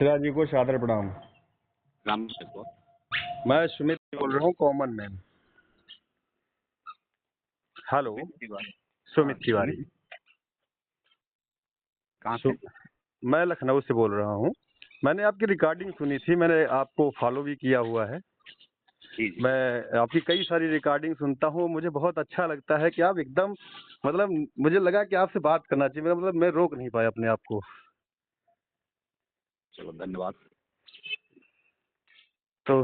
मिश्रा जी को सादर प्रणाम। राम से को मैं सुमित बोल रहा हूँ, common man. Hello, Sumit Tiwari. Sumit हाँ, तिवारी। सुमित कहाँ सु, से? मैं लखनऊ से बोल रहा हूँ। मैंने आपकी रिकॉर्डिंग सुनी थी, मैंने आपको फॉलो भी किया हुआ है। जी जी। मैं आपकी कई सारी रिकॉर्डिंग सुनता हूँ, मुझे बहुत अच्छा लगता है कि आप एकदम, मतलब मुझे लगा कि आपसे बात करना चाहिए, मेरा मतलब मैं रोक नहीं पाया अपने आप को। चलो धन्यवाद। तो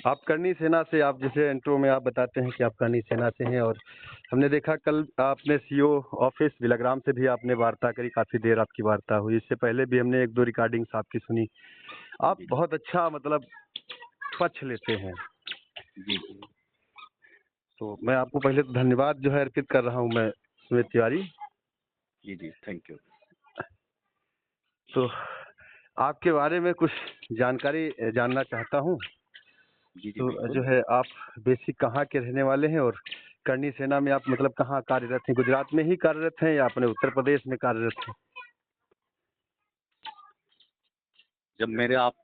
आप करनी सेना से, आप जैसे इंट्रो में आप बताते हैं कि आप करनी सेना से हैं, और हमने देखा कल आपने सीओ ऑफिस बिलग्राम से भी आपने वार्ता करी, काफ़ी देर आपकी वार्ता हुई। इससे पहले भी हमने एक दो रिकॉर्डिंग्स आपकी सुनी। आप जी बहुत अच्छा मतलब पक्ष लेते हैं, जी जी तो मैं आपको पहले तो धन्यवाद जो है अर्पित कर रहा हूं मैं, सुमित तिवारी। जी जी, थैंक यू। तो आपके बारे में कुछ जानकारी जानना चाहता हूं। जी जी तो जो बिल्कुल। है आप बेसिक कहाँ के रहने वाले हैं, और करनी सेना में आप मतलब कहाँ कार्यरत हैं? गुजरात में ही कार्यरत हैं या अपने उत्तर प्रदेश में कार्यरत हैं? जब मेरे आप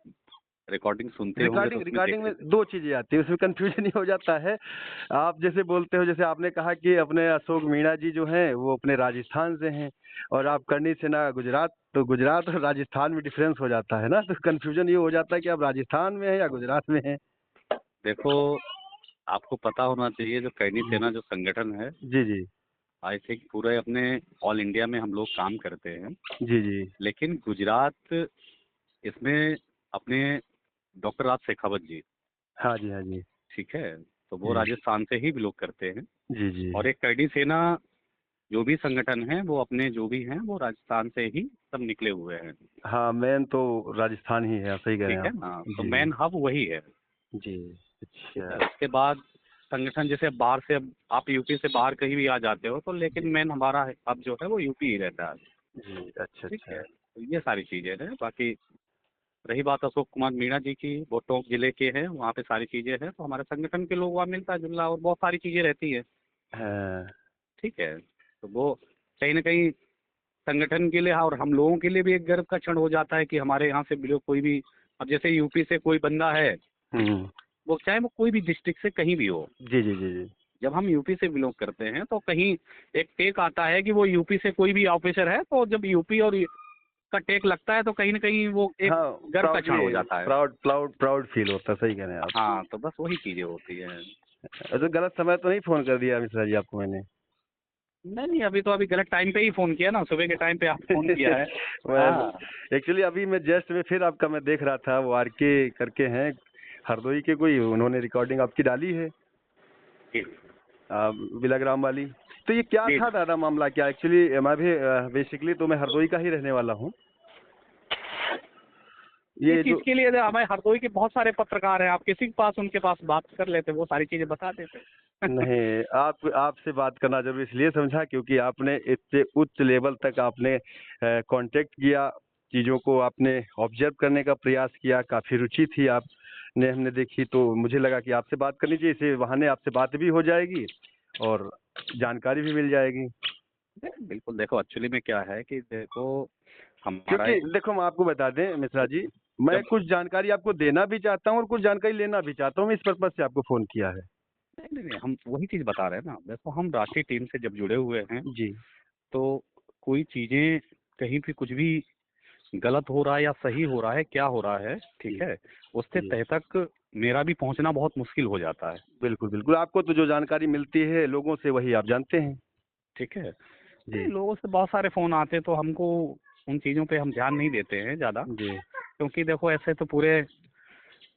रिकॉर्डिंग सुनते होंगे तो रिकॉर्डिंग उसमें रिकॉर्डिंग देख में दो चीजें आती है, उसमें कंफ्यूजन ही हो जाता है। आप जैसे बोलते हो, जैसे आपने कहा कि अपने अशोक मीणा जी जो हैं वो अपने राजस्थान से हैं, और आप करनी सेना गुजरात, तो गुजरात और राजस्थान में डिफरेंस हो जाता है ना, तो कंफ्यूजन ये हो जाता है कि आप राजस्थान में हैं या गुजरात में हैं। देखो, आपको पता होना चाहिए जो कैनी सेना जो संगठन है, जी जी आई थिंक पूरे अपने ऑल इंडिया में हम लोग काम करते हैं। जी जी। लेकिन गुजरात इसमें अपने डॉक्टर राज शेखावत जी, हाँ जी हाँ जी। ठीक है, तो वो जी राजस्थान से ही बिलोंग करते हैं। जी जी। और एक कैनी सेना जो भी संगठन है वो अपने जो भी हैं वो राजस्थान से ही सब निकले हुए हैं। हाँ, मेन तो राजस्थान ही है, सही कह रहे हैं ठीक है आप। ना, तो जी मेन हब वही है। जी। ठीक है, अच्छा। उसके बाद संगठन जैसे बाहर से, अब आप यूपी से बाहर कहीं भी आ जाते हो तो, लेकिन जी मेन हमारा हब जो है वो यूपी ही रहता है। जी। अच्छा ठीक है, अच्छा। तो ये सारी चीजें हैं। बाकी रही बात अशोक कुमार मीणा जी की, वो टोंक जिले के हैं, वहाँ पे सारी चीजें हैं, तो हमारे संगठन के लोग वहाँ मिलता जुलना और बहुत सारी चीजें रहती है। हाँ। ठीक है, तो वो कहीं ना कहीं संगठन के लिए और हम लोगों के लिए भी एक गर्व का क्षण हो जाता है कि हमारे यहाँ से बिलोंग कोई भी, अब जैसे यूपी से कोई बंदा है, हम्म। वो चाहे वो कोई भी डिस्ट्रिक्ट से कहीं भी हो, जी जी जी जी। जब हम यूपी से बिलोंग करते हैं तो कहीं एक टेक आता है कि वो यूपी से कोई भी ऑफिसर है, तो जब यूपी और का टेक लगता है तो कहीं ना कहीं वो एक हाँ, गर्व का क्षण प्राउडली, हो जाता है। प्राउड प्राउड प्राउड फील होता है, सही कह रहे हैं आप। हाँ, तो बस वही चीजें होती हैं। तो गलत समय तो नहीं फोन कर दिया मिश्रा जी आपको मैंने? नहीं नहीं, अभी गलत टाइम पे ही फोन किया ना, सुबह के टाइम पे आप फोन किया है। मैं हाँ एक्चुअली अभी मैं जस्ट में फिर आपका मैं देख रहा था, वो आर के करके हैं हरदोई के, कोई उन्होंने रिकॉर्डिंग आपकी डाली है जी बिलाग्राम वाली। तो ये क्या जी। था दादा मामला क्या? एक्चुअली मैं भी बेसिकली तो मैं हरदोई का ही रहने वाला हूँ। इस ये चीज जो के लिए हमारे हरदोई के बहुत सारे पत्रकार हैं, आप किसी के पास उनके पास बात कर लेते, वो सारी चीजें बता देते। नहीं, आप आपसे बात करना जरूरी इसलिए समझा क्योंकि आपने इतने उच्च लेवल तक आपने कांटेक्ट किया, चीज़ों को आपने ऑब्जर्व करने का प्रयास किया, काफ़ी रुचि थी आपने, हमने देखी, तो मुझे लगा कि आपसे बात करनी चाहिए, इसे बहाने आपसे बात भी हो जाएगी और जानकारी भी मिल जाएगी। बिल्कुल, देखो एक्चुअली में क्या है कि देखो हमारा क्योंकि एक, देखो हम आपको बता दें मिश्रा जी, मैं जब कुछ जानकारी आपको देना भी चाहता हूँ और कुछ जानकारी लेना भी चाहता हूँ, मैं इस पर्पज से आपको फ़ोन किया है। नहीं नहीं नहीं, हम वही चीज बता रहे हैं ना। देखो, हम राष्ट्रीय टीम से जब जुड़े हुए हैं जी तो कोई चीजें कहीं भी कुछ भी गलत हो रहा है या सही हो रहा है, क्या हो रहा है, जी ठीक है, उससे जी। तह तक मेरा भी पहुंचना बहुत मुश्किल हो जाता है। बिल्कुल बिल्कुल, आपको तो जो जानकारी मिलती है लोगों से वही आप जानते हैं। ठीक है, जी नहीं, लोगों से बहुत सारे फोन आते हैं तो हमको उन चीजों पे हम ध्यान नहीं देते हैं ज्यादा, जी। क्योंकि देखो ऐसे तो पूरे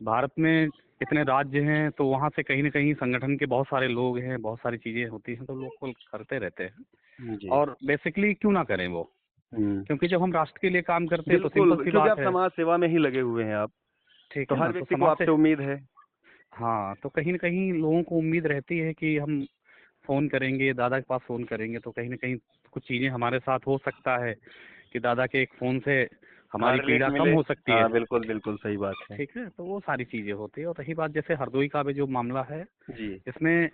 भारत में इतने राज्य हैं, तो वहाँ से कहीं ना कहीं संगठन के बहुत सारे लोग हैं, बहुत सारी चीजें होती हैं, तो लोग कॉल करते रहते हैं। जी। और बेसिकली क्यों ना करें वो, हम्म। क्योंकि जब हम राष्ट्र के लिए काम करते हैं तो सिंपल बिल्कुल, सी क्योंकि आप बात है। समाज सेवा में ही लगे हुए हैं आप, ठीक तो है हर ना, तो व्यक्ति को समाज से, आपसे उम्मीद है। हाँ, तो कहीं ना कहीं लोगों को उम्मीद रहती है कि हम फोन करेंगे, दादा के पास फोन करेंगे तो कहीं ना कहीं कुछ चीजें हमारे साथ हो सकता है कि दादा के एक फोन से हाँ, हमारी रिलीफ पीड़ा कम मिले। हो सकती है। हाँ बिल्कुल बिल्कुल, सही बात है। ठीक है, तो वो सारी चीजें होती है। और रही बात जैसे हरदोई का भी जो मामला है, जी इसमें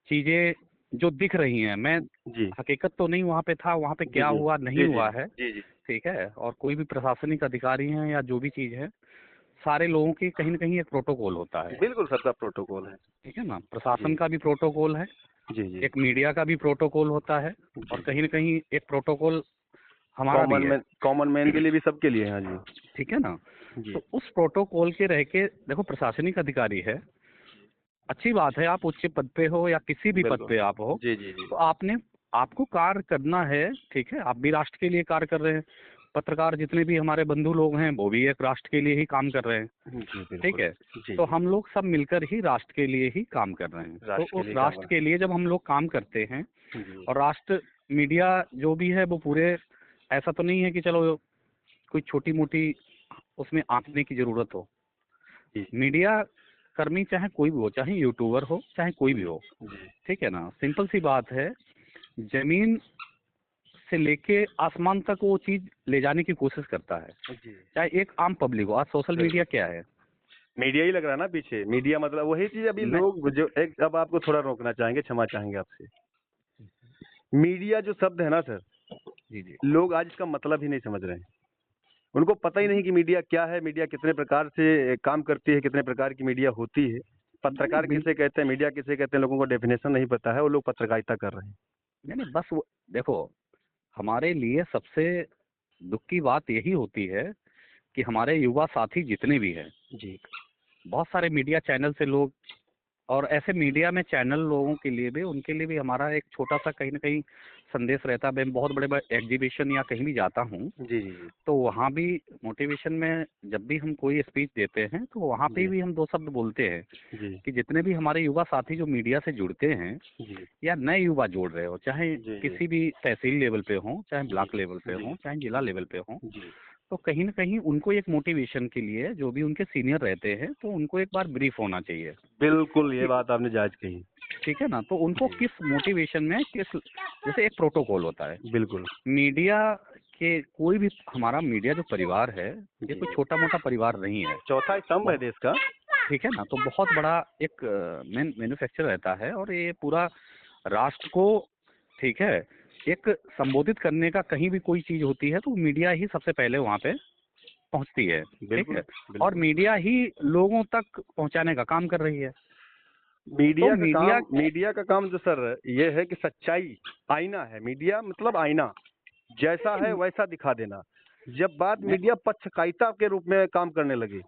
चीजें जो दिख रही हैं, मैं जी हकीकत तो नहीं वहाँ पे था, वहाँ पे जी क्या जी हुआ नहीं जी जी हुआ है, जी जी ठीक है, और कोई भी प्रशासनिक अधिकारी हैं या जो भी चीज़ है, सारे लोगों की कहीं न कहीं एक प्रोटोकॉल होता है, बिल्कुल सबका प्रोटोकॉल है। ठीक है ना? प्रशासन जी का भी प्रोटोकॉल है, जी जी एक मीडिया का भी प्रोटोकॉल होता है और जी जी कहीं न कहीं एक प्रोटोकॉल हमारा भी है, कॉमन मैन के लिए भी, सबके लिए, हाँ जी। ठीक है ना? जी तो उस प्रोटोकॉल के रह के देखो प्रशासनिक अधिकारी है, अच्छी बात है आप उच्च पद पे हो या किसी भी पद बिल्कुल। पे आप हो, जी जी जी तो आपको कार्य करना है, ठीक है? आप भी राष्ट्र के लिए कार्य कर रहे हैं। पत्रकार जितने भी हमारे बंधु लोग हैं, वो भी एक राष्ट्र के लिए ही काम कर रहे हैं, जी ठीक बिल्कुल। है? जी तो जी हम लोग सब मिलकर ही राष्ट्र के लिए ही काम कर रहे हैं। तो राष्ट्र के उस लिए काम राष्ट्र के लिए जब हम लोग काम करते हैं करना। जी और राष्ट्र मीडिया जो भी है वो पूरे ऐसा तो नहीं है कि चलो कोई छोटी-मोटी उसमें आँकने की ज़रूरत हो। जी मीडिया कर्मी चाहे कोई भी हो, चाहे यूट्यूबर हो, चाहे कोई भी जी हो, जी ठीक है ना? सिंपल सी बात है, ज़मीन से लेके आसमान तक वो चीज़ ले जाने की कोशिश करता है। जी चाहे एक आम पब्लिक हो, आज सोशल मीडिया बिल्कुल। क्या है? मीडिया ही लग रहा है ना पीछे, मीडिया मतलब वही चीज। अभी मैं लोग जो एक, अब आपको थोड़ा रोकना चाहेंगे, क्षमा चाहेंगे आपसे। मीडिया जो शब्द है ना सर, जी, जी। लोग आज इसका मतलब ही नहीं समझ रहे हैं। उनको पता ही नहीं कि मीडिया क्या है, मीडिया कितने प्रकार से काम करती है, कितने प्रकार की मीडिया होती है, नहीं, नहीं, पत्रकार किसे कहते हैं, मीडिया किसे कहते हैं, लोगों को डेफिनेशन नहीं पता है, वो लोग पत्रकारिता कर रहे हैं। नहीं, नहीं, बस वो देखो, हमारे लिए सबसे दुःख की बात यही होती है कि हमारे युवा साथी जितने भी हैं, जी बहुत सारे मीडिया चैनल से लोग और ऐसे मीडिया में चैनल लोगों के लिए भी उनके लिए भी हमारा एक छोटा-सा कहीं न कहीं संदेश रहता है। मैं बहुत बड़े-बड़े एग्ज़िबिशन या कहीं भी जाता हूँ, जी जी तो वहाँ भी मोटिवेशन में जब भी हम कोई स्पीच देते हैं, तो वहाँ पे जी भी हम 2 शब्द बोलते हैं जी कि जितने भी हमारे युवा साथी जो मीडिया से जुड़ते हैं जी या नए युवा जोड़ रहे हो, चाहे जी जी किसी भी तहसील लेवल पे हों, चाहे जी ब्लॉक लेवल पे जी हों, चाहे जिला लेवल पे हों, जी तो कहीं न कहीं उनको एक मोटिवेशन के लिए जो भी उनके सीनियर रहते हैं, तो उनको एक बार ब्रीफ होना चाहिए बिल्कुल, ये कि बात आपने जायज कही। ठीक है ना? तो उनको जी किस मोटिवेशन में किस जैसे एक प्रोटोकॉल होता है। बिल्कुल। मीडिया के कोई भी हमारा मीडिया जो परिवार है, ये जी कोई छोटा-मोटा परिवार नहीं है। चौथा स्तंभ है बहुत देश का। ठीक है ना? तो बहुत बड़ा एक मैन्युफैक्चर रहता है और ये पूरा राष्ट्र को ठीक है, एक संबोधित करने का कहीं भी कोई चीज़ होती है तो मीडिया ही सबसे पहले वहाँ पे पहुँचती है, ठीक बिल्कुल है? और बिल्कुल। मीडिया ही लोगों तक पहुँचाने का काम कर रही है। तो मीडिया मीडिया का काम जो सर ये है कि सच्चाई, आईना है मीडिया, मतलब आईना, जैसा है वैसा दिखा देना। जब बात मैं मीडिया पक्षकारिता के रूप में काम करने लगे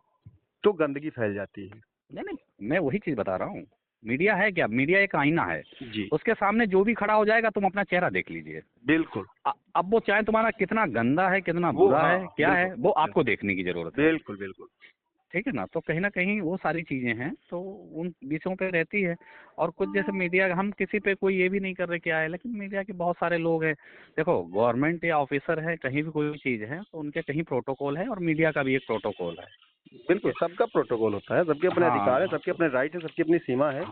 तो गंदगी फैल जाती है। नहीं, नहीं, मैं वही चीज़ बता रहा हूँ। मीडिया है क्या? मीडिया एक आईना है। जी उसके सामने जो भी खड़ा हो जाएगा तुम अपना चेहरा देख लीजिए। बिल्कुल। अब वो चाहे तुम्हारा कितना गंदा है, कितना वो बुरा हाँ है, क्या बिल्कुल है, वो आपको देखने की ज़रूरत है। बिल्कुल बिल्कुल। ठीक है ना? तो कहीं न कहीं वो सारी चीज़ें हैं, तो उन विषयों पे रहती है और कुछ जैसे मीडिया हम किसी पे कोई ये भी नहीं कर रहे क्या है, लेकिन मीडिया के बहुत सारे लोग हैं। देखो गवर्नमेंट या ऑफ़िसर है, कहीं भी कोई चीज़ है, तो उनके कहीं प्रोटोकॉल है और मीडिया का भी एक प्रोटोकॉल है। ठीक बिल्कुल है? सबका प्रोटोकॉल होता है, सबके अपने अधिकार है, हाँ, सबके अपने राइट है, सबकी अपनी सीमा है।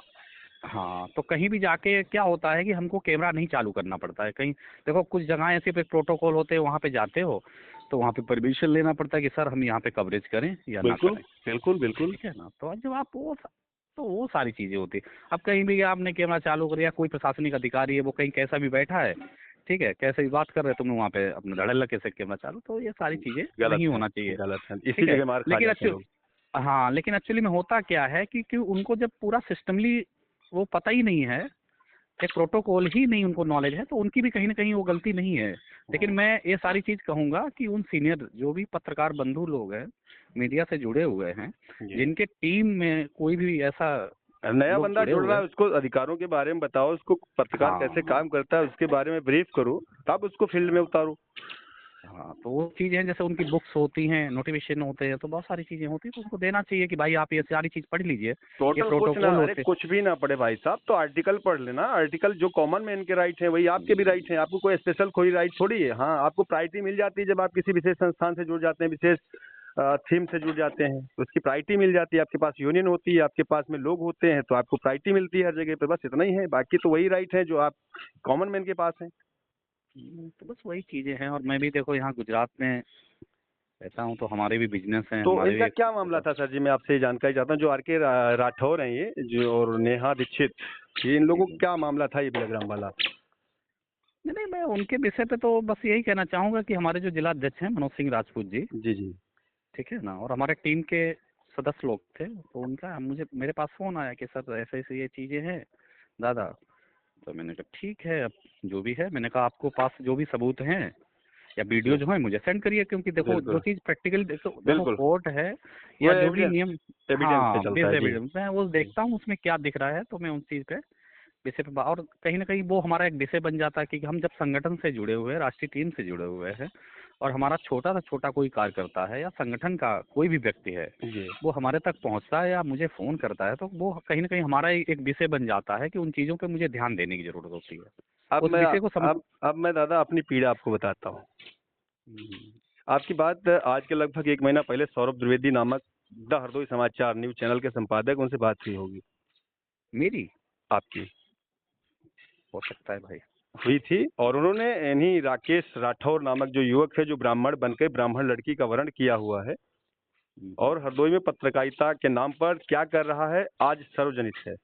हाँ, तो कहीं भी जाके क्या होता है कि हमको कैमरा नहीं चालू करना पड़ता है। कहीं देखो कुछ जगह ऐसे पे प्रोटोकॉल होते हैं, वहाँ पे जाते हो, तो वहाँ पे परमिशन लेना पड़ता है कि सर हम यहाँ पे कवरेज करें या ना बिल्कुल करें। बिल्कुल बिल्कुल। ठीक है ना? तो जब आप वो सारी चीज़ें होती हैं। अब कहीं भी आपने कैमरा चालू कर दिया, कोई प्रशासनिक अधिकारी है, वो कहीं कैसा भी बैठा है, ठीक है? कैसे भी बात कर रहे हैं, तुमने वहाँ पे अपना धड़ल्ला कैसे कैमरा चालू, तो ये सारी चीज़ें गलत नहीं है, होना चाहिए। गलत है, इसी ठीक है? जगह मार खा लेकिन जाते हैं लोग। हाँ, लेकिन एक्चुअली में होता क्या है कि उनको जब पूरा सिस्टमली वो पता ही नहीं है, एक प्रोटोकॉल ही नहीं उनको नॉलेज है, तो उनकी भी कहीं न कहीं वो गलती नहीं है। लेकिन मैं ये सारी चीज़ कहूँगा कि उन सीनियर जो भी पत्रकार बंधु लोग हैं, मीडिया से जुड़े हुए हैं, जी जिनके टीम में कोई भी ऐसा नया लोग बंदा जुड़े जुड़ हुए रहा हैं है, उसको अधिकारों के बारे में बताओ, उसको पत्रकार कैसे हाँ, काम करता है उसके बारे में ब्रीफ करो, तब उसको फील्ड में उतारो। हाँ, तो वो चीज़ें जैसे उनकी बुक्स होती हैं, नोटिफ़िकेशन होते हैं, तो बहुत सारी चीज़ें होती हैं, तो उनको देना चाहिए कि भाई आप ये सारी चीज़ पढ़ लीजिए, ये टोटल कुछ ना, प्रोटोकॉल अरे होते कुछ भी ना पढ़े भाई साहब, तो आर्टिकल पढ़ लेना। आर्टिकल जो कॉमन मैन के राइट है वही आपके भी राइट है, आपको कोई स्पेशल कोई राइट थोड़ी है। हाँ, आपको प्रायोरिटी मिल जाती है जब आप किसी विशेष संस्थान से जुड़ जाते हैं, विशेष थीम से जुड़ जाते हैं, तो उसकी प्रायोरिटी मिल जाती है। आपके पास यूनियन होती है, आपके पास में लोग होते हैं, तो आपको प्रायोरिटी मिलती है हर जगह पे, बस इतना ही है। बाकी तो वही राइट है जो आप कॉमन मैन के पास है। तो बस वही चीज़ें हैं और मैं भी देखो यहाँ गुजरात में रहता हूँ, तो हमारे भी बिजनेस हैं, तो हमारे इनका भी क्या मामला था सर जी? मैं आपसे ये जानकारी चाहता हूँ, जो आर के राठौर हैं ये जो, और नेहा दीक्षित, ये इन लोगों को क्या मामला था ये बिलग्राम वाला? नहीं नहीं, मैं उनके विषय पे तो बस यही कहना चाहूँगा कि हमारे जो जिला अध्यक्ष हैं मनोज सिंह राजपूत जी, जी जी। ठीक है ना, और हमारे टीम के सदस्य लोग थे, तो उनका मुझे मेरे पास फ़ोन आया कि सर ऐसे ऐसे ये चीज़ें हैं दादा। तो मैंने कहा ठीक है, अब जो भी है, मैंने कहा आपको पास जो भी सबूत हैं या वीडियो जी जो है मुझे सेंड करिए, क्योंकि देखो जो बिल्कुल चीज़ प्रैक्टिकल देखो देखो बिल्कुल। कोर्ट है वो या जो भी एविडेंस, नियम, एविडेंस पे हाँ चलता बेस है जी। एविडेंस, मैं वो देखता हूँ उसमें क्या दिख रहा है, तो मैं उस चीज़ पे विषय पे और कहीं ना कहीं वो हमारा एक विषय बन जाता है कि हम जब संगठन से जुड़े हुए हैं, राष्ट्रीय टीम से जुड़े हुए हैं, और हमारा छोटा से छोटा कोई कार्यकर्ता है या संगठन का कोई भी व्यक्ति है, जी। वो हमारे तक पहुंचता है या मुझे फ़ोन करता है, तो वो कहीं ना कहीं हमारा एक विषय बन जाता है कि उन चीज़ों पे मुझे ध्यान देने की ज़रूरत होती है, अब उस मैं विषय को समझ। अब मैं दादा अपनी पीड़ा आपको बताता हूँ। हम्म, आपकी बात आज के लगभग 1 महीना पहले सौरभ द्विवेदी नामक द हरदोई समाचार न्यूज़ चैनल के संपादक, उनसे बात हुई होगी मेरी आपकी, हो सकता है भाई। हुई थी, और उन्होंने इन्हीं राकेश राठौर नामक जो युवक है, जो ब्राह्मण बनकर ब्राह्मण लड़की का वर्ण किया हुआ है हम्म, और हरदोई में पत्रकारिता के नाम पर क्या कर रहा है, आज सार्वजनिक है।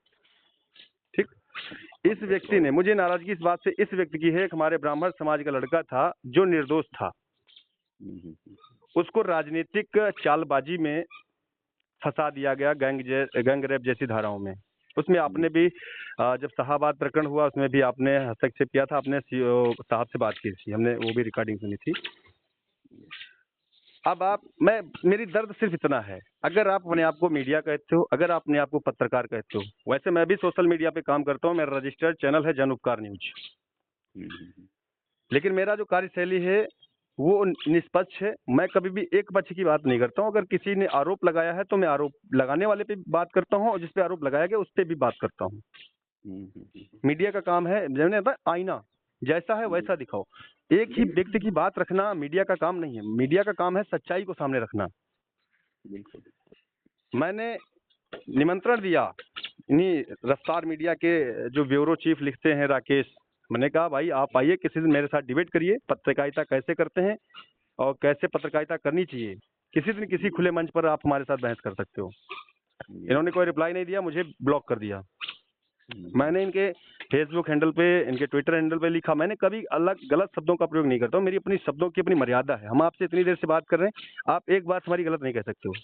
ठीक। इस व्यक्ति देखो। ने, मुझे नाराजगी इस बात से इस व्यक्ति की है, एक हमारे ब्राह्मण समाज का लड़का था जो निर्दोष था, उसको राजनीतिक चालबाजी में फंसा दिया गया, गैंग रेप जैसी धाराओं में। उसमें आपने भी जब शाहाबाद प्रकरण हुआ उसमें भी आपने हस्तक्षेप किया था, आपने सीओ साहब से बात की थी, हमने वो भी रिकॉर्डिंग सुनी थी। अब आप, मैं, मेरी दर्द सिर्फ इतना है, अगर आप अपने आप को मीडिया कहते हो, अगर आप अपने आप को पत्रकार कहते हो, वैसे मैं भी सोशल मीडिया पे काम करता हूँ, मेरा रजिस्टर्ड चैनल है जन उपकार न्यूज, लेकिन मेरा जो कार्यशैली है वो निष्पक्ष है। मैं कभी भी एक पक्ष की बात नहीं करता हूँ। अगर किसी ने आरोप लगाया है तो मैं आरोप लगाने वाले पे भी बात करता हूँ, और जिस पे आरोप लगाया गया उस पे भी बात करता हूँ। मीडिया का काम है, मैंने बताया, आईना जैसा है वैसा दिखाओ। एक ही व्यक्ति की बात रखना मीडिया का काम नहीं है। मीडिया का काम है सच्चाई को सामने रखना। बिल्कुल। मैंने निमंत्रण दिया इन्हीं रफ्तार मीडिया के जो ब्यूरो चीफ लिखते हैं राकेश, मैंने कहा भाई आप आइए, किसी दिन मेरे साथ डिबेट करिए, पत्रकारिता कैसे करते हैं और कैसे पत्रकारिता करनी चाहिए, किसी दिन किसी खुले मंच पर आप हमारे साथ बहस कर सकते हो। इन्होंने कोई रिप्लाई नहीं दिया, मुझे ब्लॉक कर दिया। मैंने इनके फेसबुक हैंडल पे, इनके ट्विटर हैंडल पे लिखा, मैंने कभी अलग गलत शब्दों का प्रयोग नहीं करता हूँ, मेरी अपनी शब्दों की अपनी मर्यादा है। हम आपसे इतनी देर से बात कर रहे हैं, आप एक बात हमारी गलत नहीं कह सकते हो।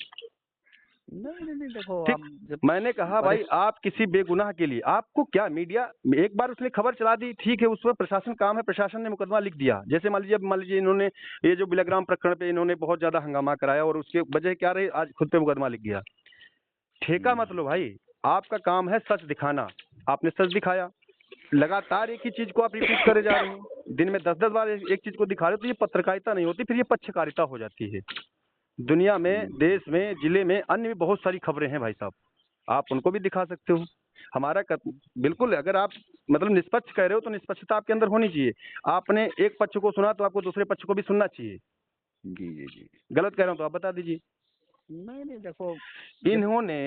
नहीं नहीं नहीं, देखो ठीक। आप जब मैंने कहा भाई आप किसी बेगुनाह के लिए, आपको क्या मीडिया, एक बार उसने खबर चला दी, ठीक है, उस पर प्रशासन काम है, प्रशासन ने मुकदमा लिख दिया। जैसे मान लीजिए इन्होंने ये जो बिलग्राम प्रकरण पे इन्होंने बहुत ज्यादा हंगामा कराया और उसके वजह क्या रही, आज खुद पे मुकदमा लिख गया। ठेका मत लो भाई, आपका काम है सच दिखाना। आपने सच दिखाया, लगातार एक ही चीज को आप रिपीट करे जा रहे हो, दिन में 10-10 बार एक चीज को दिखा रहे हो, तो ये पत्रकारिता नहीं होती, फिर ये पक्षकारिता हो जाती है। दुनिया में, देश में, जिले में, अन्य भी बहुत सारी खबरें हैं भाई साहब, आप उनको भी दिखा सकते हो। बिल्कुल, अगर आप मतलब निष्पक्ष कह रहे हो तो निष्पक्षता आपके अंदर होनी चाहिए। आपने एक पक्ष को सुना तो आपको दूसरे पक्ष को भी सुनना चाहिए। जी जी जी। गलत कह रहा हूँ तो आप बता दीजिए। नहीं नहीं, देखो इन्होंने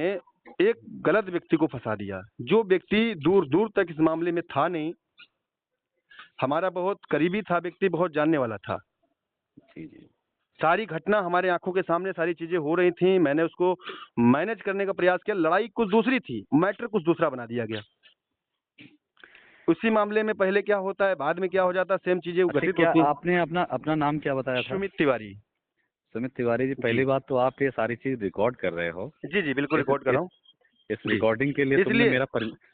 एक गलत व्यक्ति को फंसा दिया, जो व्यक्ति दूर दूर तक इस मामले में था नहीं, हमारा बहुत करीबी था व्यक्ति, बहुत जानने वाला था। जी जी। सारी घटना हमारे आंखों के सामने, सारी चीजें हो रही थी, मैंने उसको मैनेज करने का प्रयास किया। लड़ाई कुछ दूसरी थी, मैटर कुछ दूसरा बना दिया गया। उसी मामले में पहले क्या होता है, बाद में क्या हो जाता है, सेम चीजें अच्छा, घटित क्या होती हैं। आपने अपना अपना नाम क्या बताया था? सुमित तिवारी। सुमित तिवारी जी, जी पहली बात तो आप ये सारी चीज रिकॉर्ड कर रहे हो। जी जी बिल्कुल इस रिकॉर्ड कर इस रहा हूँ। इस जी, रिकॉर्डिंग के लिए तुमने इसलिए मेरा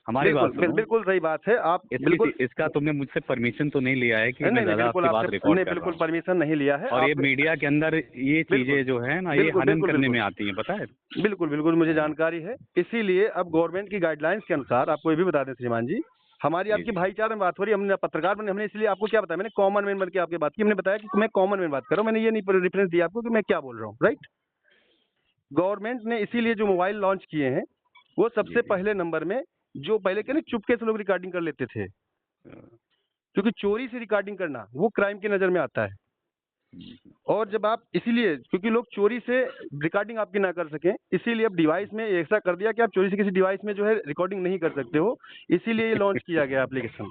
हमारी बात सुनो। बिल्कुल सही बात है। आप बिल्कुल, इसका तुमने मुझसे परमिशन तो नहीं लिया है कि नहीं मैं नहीं दादा बिल्कुल आपकी बात आपसे, रिकॉर्ड नहीं कर रहा बिल्कुल हूँ? परमिशन नहीं लिया है और ये आप। मीडिया के अंदर ये बिल्कुल चीजें जो है ना, ये बिल्कुल हनन बिल्कुल करने में बिल्कुल आती हैं, पता है? बिल्कुल बिल्कुल मुझे हाँ, जानकारी है। इसीलिए अब गवर्नमेंट की गाइडलाइंस के अनुसार आपको ये भी बता दें श्रीमान जी, हमारी जी आपकी जी। भाईचारे में बात हो रही है, हमने पत्रकार बने, हमने इसलिए आपको क्या बताया, मैंने कॉमन मैन बन के आपकी बात की, हमने बताया कि मैं कॉमन मैन बात कर रहा हूँ, मैंने ये नहीं रेफरेंस दिया आपको कि मैं क्या बोल रहा हूँ, राइट। गवर्नमेंट ने इसीलिए जो मोबाइल लॉन्च किए हैं, वो जी सबसे जी। पहले नंबर में, जो पहले क्या, चुपके से लोग रिकॉर्डिंग कर लेते थे, क्योंकि चोरी से रिकॉर्डिंग करना वो क्राइम की नजर में आता है। और जब आप, इसीलिए क्योंकि लोग चोरी से रिकॉर्डिंग आपकी ना कर सकें, इसीलिए अब डिवाइस में ऐसा कर दिया कि आप चोरी से किसी डिवाइस में जो है रिकॉर्डिंग नहीं कर सकते हो। इसीलिए ये लॉन्च किया गया एप्लीकेशन,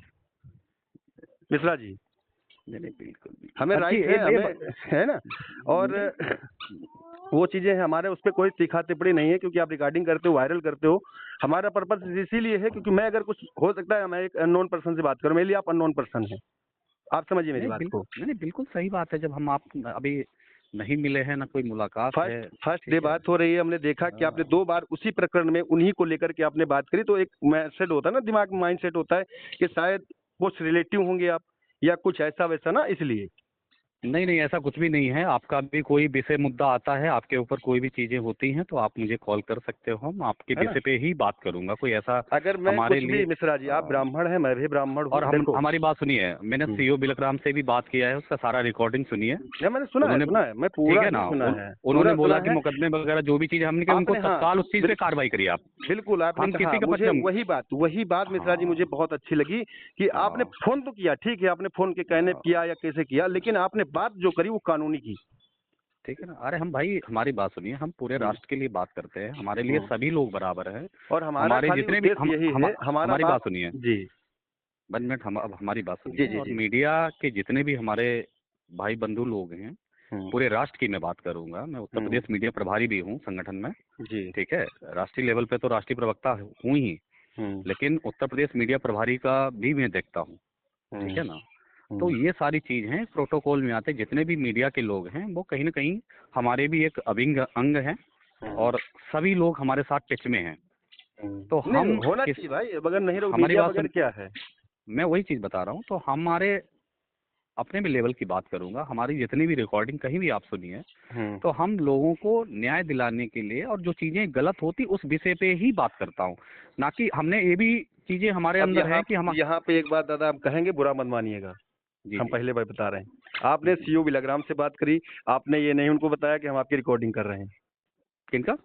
मिश्रा जी। नहीं नहीं, बिल्कुल बिल्कुल। हमें अच्छी राइट है, हमें है ना। और वो चीजें हैं, हमारे उस पर कोई तीखा टिप्पणी नहीं है, क्योंकि आप रिकॉर्डिंग करते हो, वायरल करते हो। हमारा पर्पस इसीलिए है क्योंकि मैं अगर कुछ हो सकता है, मैं एक अननोन पर्सन से बात करूं, मेरे लिए आप अननोन पर्सन हैं। आप समझिए मेरी नहीं बात को। बिल्कुल, नहीं बिल्कुल सही बात है। जब हम आप अभी नहीं मिले हैं, ना कोई मुलाकात है, फर्स्ट फर्स्ट डे ठीक है। बात हो रही है, हमने देखा कि आपने हाँ 2 बार उसी प्रकरण में उन्हीं को लेकर के आपने बात करी, तो एक सेट होता है ना, दिमाग में माइंड सेट होता है कि शायद कुछ रिलेटिव होंगे आप, या कुछ ऐसा वैसा ना, इसलिए। नहीं नहीं, ऐसा कुछ भी नहीं है। आपका भी कोई विषय मुद्दा आता है, आपके ऊपर कोई भी चीजें होती हैं, तो आप मुझे कॉल कर सकते हो, हम आपके है ना। विषय पे ही बात करूंगा। कोई ऐसा अगर मैं हमारे कुछ लिए भी, मिश्रा जी आप ब्राह्मण हैं, मैं भी ब्राह्मण हूँ, और हम देखो। हमारी बात सुनिए, मैंने हम्म। सीओ बिलकराम से भी बात किया है, उसका सारा रिकॉर्डिंग सुनिए। या मैंने सुना है, उन्होंने, सुना है, मैं ठीक पूरा है ही ना, सुना है, उन्होंने पूरा बोला सुना कि है। मुकदमे वगैरह जो भी चीजें हमने कहा, उनको आपने, हाँ, तत्काल उस चीज पे कार्रवाई करिए आप। बिल्कुल आपने हम कहा, किसी का मुझे मतलब, वही बात मिश्रा जी मुझे हाँ बहुत अच्छी लगी कि आपने हाँ फोन तो किया, ठीक है, आपने फोन के कहने पे हाँ, किया या कैसे किया, लेकिन आपने बात जो करी वो कानूनी की। ठीक है ना। अरे हम भाई, हमारी बात सुनिए, हम पूरे हम्म, राष्ट्र के लिए बात करते हैं, हमारे लिए हम्म। सभी लोग बराबर हैं। और हमारा हमारे खाली जितने भी उद्देश्य यही है, हमारा हमारी बात। बात सुनिए, जी 1 मिनट, हम अब हमारी बात जी सुनिए। जी और जी। मीडिया के जितने भी हमारे भाई बंधु लोग हैं, हम्म पूरे राष्ट्र की मैं बात करूंगा। मैं उत्तर हम्म। प्रदेश मीडिया प्रभारी भी हूँ संगठन में, जी। ठीक है। राष्ट्रीय लेवल पे तो राष्ट्रीय प्रवक्ता हूँ ही, हम्म लेकिन उत्तर प्रदेश मीडिया प्रभारी का भी मैं देखता हूँ, ठीक हम्म है ना। तो हम्म ये सारी चीज हैं, प्रोटोकॉल में आते जितने भी मीडिया के लोग हैं, वो कहीं ना कहीं हमारे भी एक अभिंग अंग हैं, हम्म और सभी लोग हमारे साथ टच में हैं। तो नहीं, हम होना किस, चाहिए भाई, बगैर नहीं रहो, हमारी मीडिया बात बगैर सुन, क्या है। मैं वही चीज बता रहा हूँ। तो हमारे अपने भी लेवल की बात करूंगा, हमारी जितनी भी रिकॉर्डिंग कहीं भी आप सुनिए, हम्म। तो हम लोगों को न्याय दिलाने के लिए, और जो चीजें गलत होती उस विषय पे ही बात करता हूँ, ना कि हमने ये भी चीजें हमारे अब अंदर है कि हम। यहाँ पे एक बात दादा आप कहेंगे, बुरा मत मानिएगा, जी हम जी पहले भाई बता रहे हैं, आपने जी। सीओ बिलाग्राम से बात करी, आपने ये नहीं उनको बताया कि हम आपकी रिकॉर्डिंग कर रहे हैं। किनका?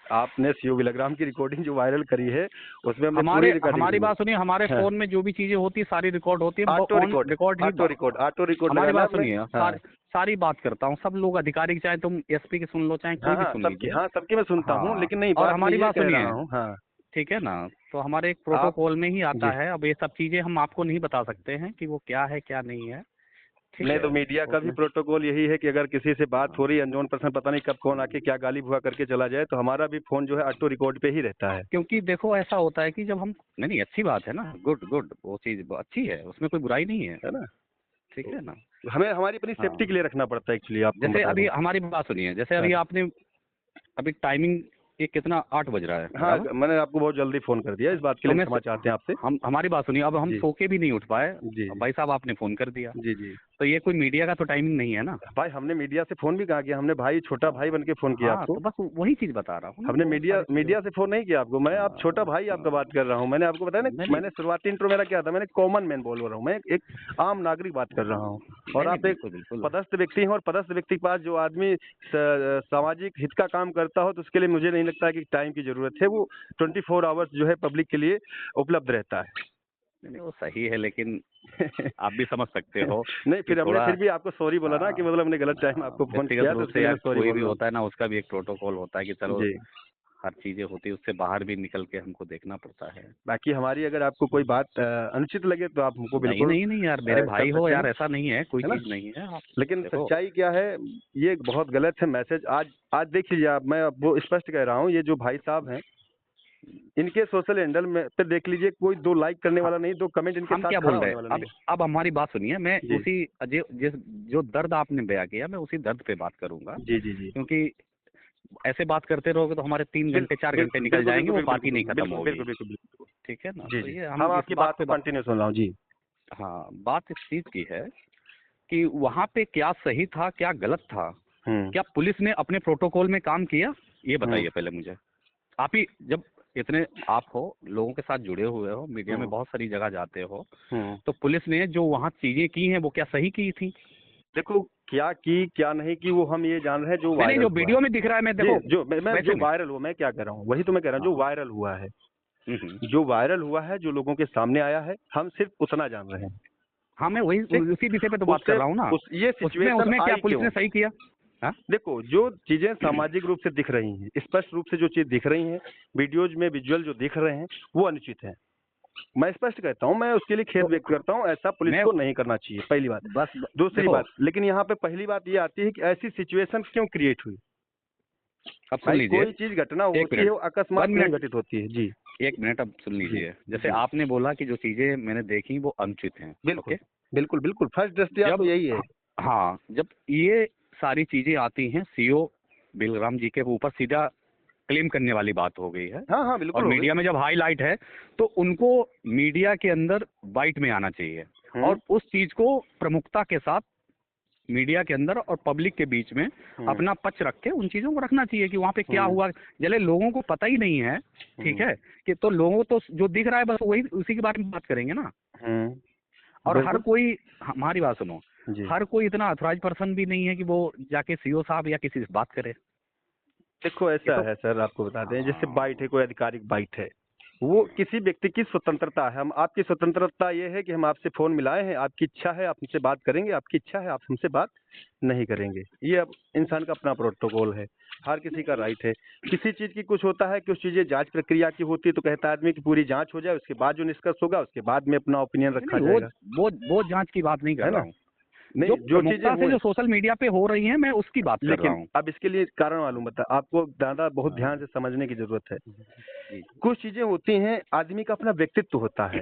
आपने सीओ बिलाग्राम की रिकॉर्डिंग जो वायरल करी है, उसमें हमने पूरी हमारे, रिकॉर्डिंग हमारी सुनी। बात सुनिए, हमारे हाँ, फोन में जो भी चीजें होती है सारी रिकॉर्ड होती है, वो on record he auto record हमारी लगाना बात आपने। सुनिए, हाँ सारी बात करता हूँ। सब लोग अधिकारी, चाहे तुम एसपी की सुन लो, चाहे हाँ कोई भी हाँ, सुन सबकी, लीजिए। हाँ सबकी मैं सुनता हूँ, हाँ, लेकिन नहीं, और बात मैं हमारी ये बात कह सुनिए, रहा हूँ। हाँ। ठीक है ना। तो हमारे एक आप। प्रोटोकॉल में ही आता जी। है। अब ये सब चीजें हम आपको नहीं बता सकते हैं कि वो क्या है क्या नहीं है, ठीक नहीं है। तो मीडिया तो का भी उसमें, प्रोटोकॉल यही है कि अगर किसी से बात हाँ, हो रही है, अननोन पर्सन, पता नहीं कब कौन आके क्या गाली भुआ करके चला जाए, तो हमारा भी फोन जो है ऑटो रिकॉर्ड पे ही रहता है। क्योंकि देखो ऐसा होता है कि जब हम, नहीं नहीं, अच्छी बात है ना, गुड गुड, वो चीज अच्छी है, उसमें कोई बुराई नहीं है, है ना। ठीक तो है ना। हमें हमारी अपनी सेफ्टी हाँ, के लिए रखना पड़ता है, एक्चुअली आपको जैसे बता अभी दूं। हमारी बात सुनिए, जैसे हाँ अभी आपने, अभी टाइमिंग ये कितना, 8 बज रहा है हाँ, बराबर। मैंने आपको बहुत जल्दी फोन कर दिया, इस बात के तो लिए हम मैं, क्षमा चाहते हैं आपसे। हम हमारी बात सुनिए, अब हम जी सो के भी नहीं उठ पाए, जी भाई साहब आपने फोन कर दिया, जी जी। तो ये कोई मीडिया का तो टाइमिंग नहीं है ना। भाई हमने मीडिया से फोन भी कहा किया, हमने भाई, छोटा भाई बन के फोन किया हाँ, आपको। तो बस वही चीज बता रहा हूँ ना, हमने वो मीडिया सारी चीजें मीडिया होती से फोन नहीं किया आपको, मैं हैं। आप छोटा भाई आपका बात कर रहा हूँ। मैंने आपको बताया ना, नहीं नहीं मैंने शुरुआती इंट्रो मेरा क्या था, मैंने कॉमन मैन बोल रहा हूँ, मैं एक आम नागरिक बात कर रहा हूँ। और नहीं नहीं, आप एक बिल्कुल बिल्कुल। पदस्थ व्यक्ति हैं, और पदस्थ व्यक्ति के पास जो आदमी सामाजिक हित का काम करता हो, तो उसके लिए मुझे नहीं लगता कि टाइम की जरूरत है, वो 24 आवर्स जो है पब्लिक के लिए उपलब्ध रहता है। नहीं नहीं, वो सही है, लेकिन आप भी समझ सकते हो नहीं, कि फिर हमने थोड़ा, फिर भी आपको सॉरी बोला ना, कि मतलब हमने गलत टाइम आपको फोन व्यक्तिगत किया, तो रूप उसके से लिए यार, मैं सॉरी कोई भी बोल रहा हूँ। होता है ना, उसका भी एक प्रोटोकॉल होता है कि चलो, जी। हर चीजें होती है, उससे बाहर भी निकल के हमको देखना पड़ता है। बाकी हमारी अगर आपको कोई बात अनुचित लगे, तो आप हमको नहीं बिल्कुल नहीं नहीं यार, मेरे कर भाई हो सकते हैं, यार, ऐसा नहीं है, कोई है ना। चीज नहीं है। आप लेकिन देखो, सच्चाई क्या है, ये बहुत गलत है मैसेज। आज देख लीजिए आप, मैं वो स्पष्ट कह रहा हूँ, ये जो भाई साहब हैं, इनके सोशल हैंडल में पे देख लीजिए, कोई 2 लाइक करने ह- वाला नहीं, 2 कमेंट इनके हम साथ क्या खड़ा बोल रहे होने हैं, वाला नहीं। अब हमारी बात सुनिए। मैं जी उसी जिस जो दर्द आपने बयां किया, मैं उसी दर्द पे बात करूंगा, जी जी जी। क्योंकि ऐसे बात करते रहोगे तो हमारे 3 घंटे 4 घंटे बिल्कुल निकल बिल्कुल जाएंगे, बिल्कुल वो बिल्कुल बात ही बिल्कुल नहीं खत्म बिल्कुल होगी, बिल्कुल बिल्कुल बिल्कुल। ठीक है ना। जी तो जी, ये हम हम इस आपकी बात बात पे को कंटिन्यू सुन रहा हूँ जी। हाँ, बात इस चीज की है कि वहाँ पे क्या सही था, क्या गलत था, हम्म क्या पुलिस ने अपने प्रोटोकॉल में काम किया, ये हम्म बताइए पहले मुझे। आप ही जब इतने आप हो, लोगों के साथ जुड़े हुए हो, मीडिया में हम्म बहुत सारी जगह जाते हो, हम्म। तो पुलिस ने जो वहाँ चीजें की हैं वो क्या सही की थी? देखो, क्या की क्या नहीं की, वो हम ये जान रहे हैं जो नहीं नहीं, वायरल जो हुआ है। वीडियो में दिख रहा है, मैं जी, देखो जो मैं वैसे जो में, वायरल हुआ, मैं क्या कह रहा हूँ, वही तो मैं कह रहा हूँ, हाँ जो हाँ, वायरल हुआ है, हम्म। जो वायरल हुआ है, जो लोगों के सामने आया है, हम सिर्फ उतना जान रहे हैं। हाँ, मैं वही ठीक। उसी विषय पे तो बात कर उससे रहा हूँ ना। उस ये उसमें सिचुएशन उसमें क्या आई पुलिस क्यों। ने सही किया? हाँ, देखो, जो चीजें सामाजिक रूप से दिख रही हैं, स्पष्ट रूप से जो चीज दिख रही हैं, वीडियोज में विजुअल जो दिख रहे हैं, वो अनुचित है। मैं स्पष्ट कहता हूँ, मैं उसके लिए खेद तो व्यक्त करता हूँ, ऐसा पुलिस को नहीं करना चाहिए, पहली बात। बस दूसरी देखो, बात, लेकिन यहाँ पे पहली बात ये आती है कि ऐसी सिचुएशन क्यों क्रिएट हुई? अब सुन भाई लीजिए, कोई चीज घटना एक होती है मिनट, वो अकस्मात 1 नहीं मिनट, घटित होती है। जी 1 मिनट, अब सुन जी लीजिए। जैसे जी, आपने बोला कि जो चीजें मैंने देखी वो अनुचित हैं, बिल्कुल ओके। बिल्कुल बिल्कुल, फर्स्ट दृष्टया तो जब यही है। हाँ, जब ये सारी चीजें आती हैं, सीओ बिलराम जी के ऊपर सीधा क्लेम करने वाली बात हो गई है, हाँ हाँ, और बिल्कुल हो गई। मीडिया में जब हाईलाइट है तो उनको मीडिया के अंदर बाइट में आना चाहिए, हम्म और उस चीज को प्रमुखता के साथ मीडिया के अंदर और पब्लिक के बीच में हम्म अपना पक्ष रख के उन चीजों को रखना चाहिए कि वहाँ पे क्या हम्म हुआ। जले लोगों को पता ही नहीं है, ठीक हम्म है, कि तो लोगों को तो जो दिख रहा है बस वही, उसी के बारे में बात करेंगे ना। और हर बिल्कुल कोई, हमारी बात सुनो, जी। हर कोई इतना अथॉराइज पर्सन भी नहीं है कि वो जाके सीओ साहब या किसी से बात करे। देखो ये ऐसा तो है सर, आपको बता दें, जैसे बाइट हाँ, है, कोई आधिकारिक बाइट है, वो किसी व्यक्ति की स्वतंत्रता है। हम आपकी स्वतंत्रता ये है कि हम आपसे फोन मिलाए हैं, आपकी इच्छा है आप हमसे बात करेंगे, आपकी इच्छा है आप हमसे बात नहीं करेंगे। ये अब इंसान का अपना प्रोटोकॉल है, हर किसी का राइट है। किसी चीज की कुछ होता है कि उस चीजें जांच प्रक्रिया की होती है, तो कहता है आदमी की पूरी जांच हो जाए, उसके बाद जो निष्कर्ष होगा उसके बाद में अपना ओपिनियन नहीं रखा नहीं, जाएगा, वो जांच की बात नहीं कर है रहा ना? हूँ। नहीं, जो जो चीजें प्रमुखता से हुए, जो सोशल मीडिया पे हो रही हैं, मैं उसकी बात कर रहा लेकिन हूँ। अब इसके लिए कारण मालूम बता, आपको दादा बहुत हाँ, ध्यान से समझने की जरूरत है। जी कुछ चीजें होती हैं, आदमी का अपना व्यक्तित्व होता है,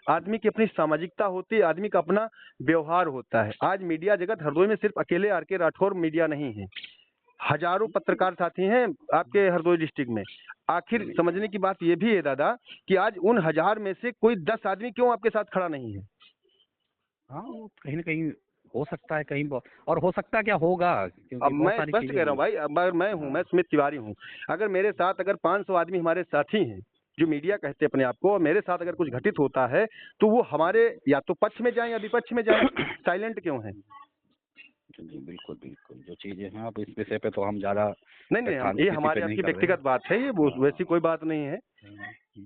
आदमी की अपनी सामाजिकता होती है, आदमी का अपना व्यवहार होता है। आज मीडिया जगत हरदोई में सिर्फ अकेले आर के राठौर मीडिया नहीं है, हजारों पत्रकार साथी हैं आपके हरदोई डिस्ट्रिक्ट में। आखिर जी। समझने की बात यह भी है दादा कि आज उन हजार में से कोई 10 आदमी क्यों आपके साथ खड़ा नहीं है? हाँ, वो कहीं ना कहीं हो सकता है, कहीं और हो सकता क्या होगा, अब क्योंकि बहुत मैं सारी स्पष्ट चीजें कह रहा हूँ हुई। भाई, अब अगर मैं हूँ, हाँ, मैं सुमित तिवारी हूँ, अगर मेरे साथ अगर 500 आदमी हमारे साथी हैं जो मीडिया कहते हैं अपने आप को, और मेरे साथ अगर कुछ घटित होता है तो वो हमारे या तो पक्ष में जाएं या विपक्ष में जाएं, साइलेंट क्यों है? जी बिल्कुल बिल्कुल, जो चीजें हैं अब इस विषय पे तो हम ज्यादा नहीं नहीं, हम व्याख्यान ये किसी पे हमारे नहीं आपकी कर रहे हैं। व्यक्तिगत बात है, ये वैसी हाँ, कोई बात नहीं है।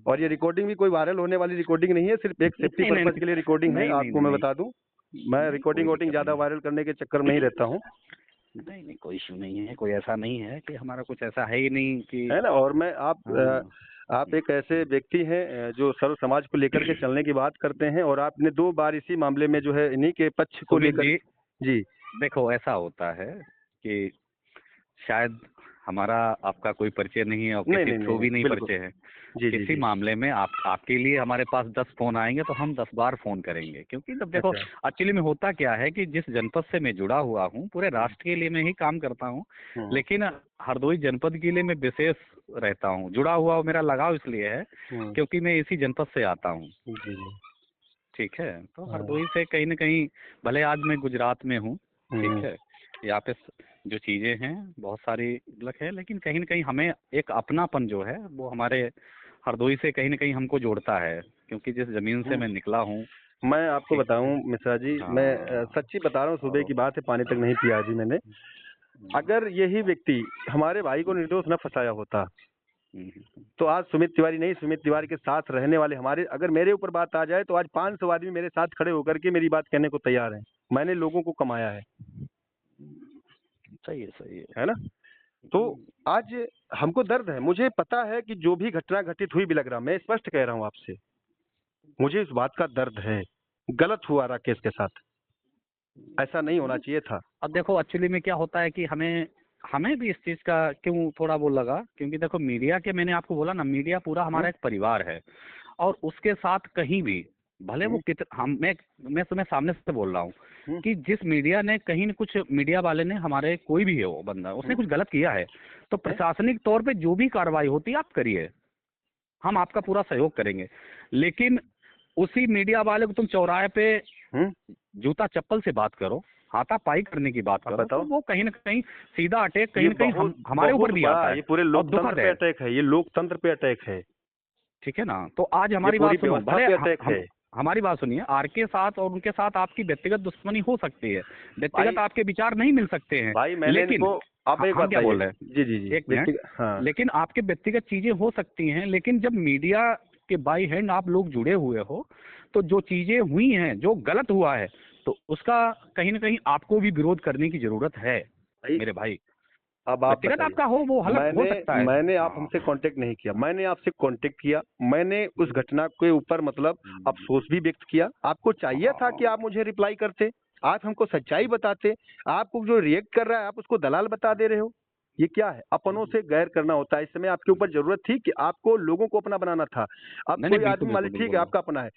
और ये रिकॉर्डिंग भी कोई वायरल होने वाली रिकॉर्डिंग नहीं है, सिर्फ एक सेफ्टी नहीं नहीं पर्पज के लिए रिकॉर्डिंग है, नहीं नहीं आपको नहीं मैं नहीं बता दूं। मैं नहीं, रिकॉर्डिंग कोई वोटिंग दिक्कत ज्यादा नहीं वायरल करने के चक्कर में नहीं रहता हूँ, नहीं नहीं, कोई इशू नहीं है, कोई ऐसा नहीं है कि हमारा कुछ ऐसा है ही नहीं कि। है ना? और मैं हाँ, आप एक ऐसे व्यक्ति हैं जो सर्व समाज को लेकर के चलने की बात करते हैं, और आपने 2 बार इसी मामले में जो है इन्हीं के पक्ष को सुमित लेकर। जी, जी देखो ऐसा होता है कि शायद हमारा आपका कोई परिचय नहीं है और नहीं किसी नहीं नहीं थ्रू नहीं, भी नहीं बिल्कुल। परिचय है। जी जी किसी जी। मामले में आपके लिए हमारे पास 10 फोन आएंगे तो हम 10 बार फोन करेंगे, क्योंकि जब देखो अच्छा। एक्चुअली में होता क्या है कि जिस जनपद से मैं जुड़ा हुआ हूँ पूरे राष्ट्र के लिए मैं ही काम करता हूँ, हम्म लेकिन हरदोई जनपद के लिए मैं विशेष रहता हूँ, जुड़ा हुआ मेरा लगाव इसलिए है हम्म, क्योंकि मैं इसी जनपद से आता हूँ। जी जी। ठीक है, तो हाँ, हरदोई से कहीं न कहीं, भले आज मैं गुजरात में हूँ, ठीक हम्म, है, यहाँ पे जो चीज़ें हैं बहुत सारी अलग है, लेकिन कहीं न कहीं हमें एक अपनापन जो है वो हमारे हरदोई से कहीं न कहीं हमको जोड़ता है, क्योंकि जिस ज़मीन से हम्म। मैं निकला हूँ, मैं आपको ठीक है। बताऊं मिश्रा जी, मैं हाँ, सच्ची बता रहा हूँ, सुबह और की बात है, पानी तक नहीं पिया अभी मैंने। अगर यही व्यक्ति हमारे भाई को निर्दोष न फंसाया होता हुँ, तो आज सुमित तिवारी नहीं, सुमित तिवारी के साथ रहने वाले हमारे, अगर मेरे ऊपर बात आ जाए तो आज 500 आदमी मेरे साथ खड़े होकर के मेरी बात कहने को तैयार हैं। मैंने लोगों को कमाया सही है। है ना? तो आज हमको दर्द है, मुझे पता है कि जो भी घटना घटित हुई बिलग्राम, मैं स्पष्ट कह रहा हूँ आपसे, मुझे इस बात का दर्द है। गलत हुआ राकेश के साथ, ऐसा नहीं होना चाहिए था। अब देखो एक्चुअली में क्या होता है कि हमें हमें भी इस चीज़ का क्यों थोड़ा वो लगा, क्योंकि देखो मीडिया के, मैंने आपको बोला ना, मीडिया पूरा हम्म हमारा एक परिवार है, और उसके साथ कहीं भी भले वो हम्म मैं तुम्हें सामने से बोल रहा हूँ हम्म कि जिस मीडिया ने कहीं न कुछ, मीडिया वाले ने हमारे, कोई भी है वो बंदा, उसने कुछ गलत किया है तो है? प्रशासनिक तौर पे जो भी कार्रवाई होती है आप करिए, हम आपका पूरा सहयोग करेंगे। लेकिन उसी मीडिया वाले को तुम चौराहे पे हम्म, जूता चप्पल से बात करो, हाथापाई करने की बात आप करो, तो बताओ। वो कहीं न कहीं सीधा अटैक कहीं ये न कहीं बहुत हमारे ऊपर बहुत भी आता बड़ा, है, ये पूरे और लोकतंत्र दुखद पे है। अटैक है, ये लोकतंत्र पे अटैक है, ठीक है ना? तो आज ये हमारी पूरी बात सुनो, व्यवस्था भले पे अटैक है। हमारी बात सुनिए, आर के साथ और उनके साथ आपकी व्यक्तिगत दुश्मनी हो सकती है, भाई व्यक्तिगत आपके विचार नहीं मिल सकते हैं, भाई मैंने लेकिन इनको, आप एक हम क्या बताइए। बोल रहे हैं, जी जी जी, एक मिनट, व्यक्तिगत, हाँ। लेकिन आपके व्यक्तिगत चीजें हो सकती हैं, लेकिन जब मीडिया के बाई हैंड आप लोग जुड़े हुए हो, तो जो चीजें हुई हैं, जो गलत हुआ है, तो उसका कहीं ना कहीं आपको भी विरोध करने की जरूरत है भाई मेरे भाई। अब आप व्यक्तिगत बताइए। आपका हो वो अलग हो सकता है। मैंने आप हाँ। हमसे कांटेक्ट नहीं किया, मैंने आपसे कांटेक्ट किया, मैंने उस घटना के ऊपर मतलब अफसोस भी व्यक्त किया। आपको चाहिए था कि आप मुझे रिप्लाई करते, आप हमको सच्चाई बताते। आपको जो रिएक्ट कर रहा है आप उसको दलाल बता दे रहे हो, ये क्या है? अपनों से गैर करना होता है। इस समय आपके ऊपर जरूरत थी कि आपको लोगों को अपना बनाना था। अब नहीं नहीं, कोई बिल्कुल आदमी मान बिल्कुल लीजिए ठीक है बिल्कुल। आपका अपना है,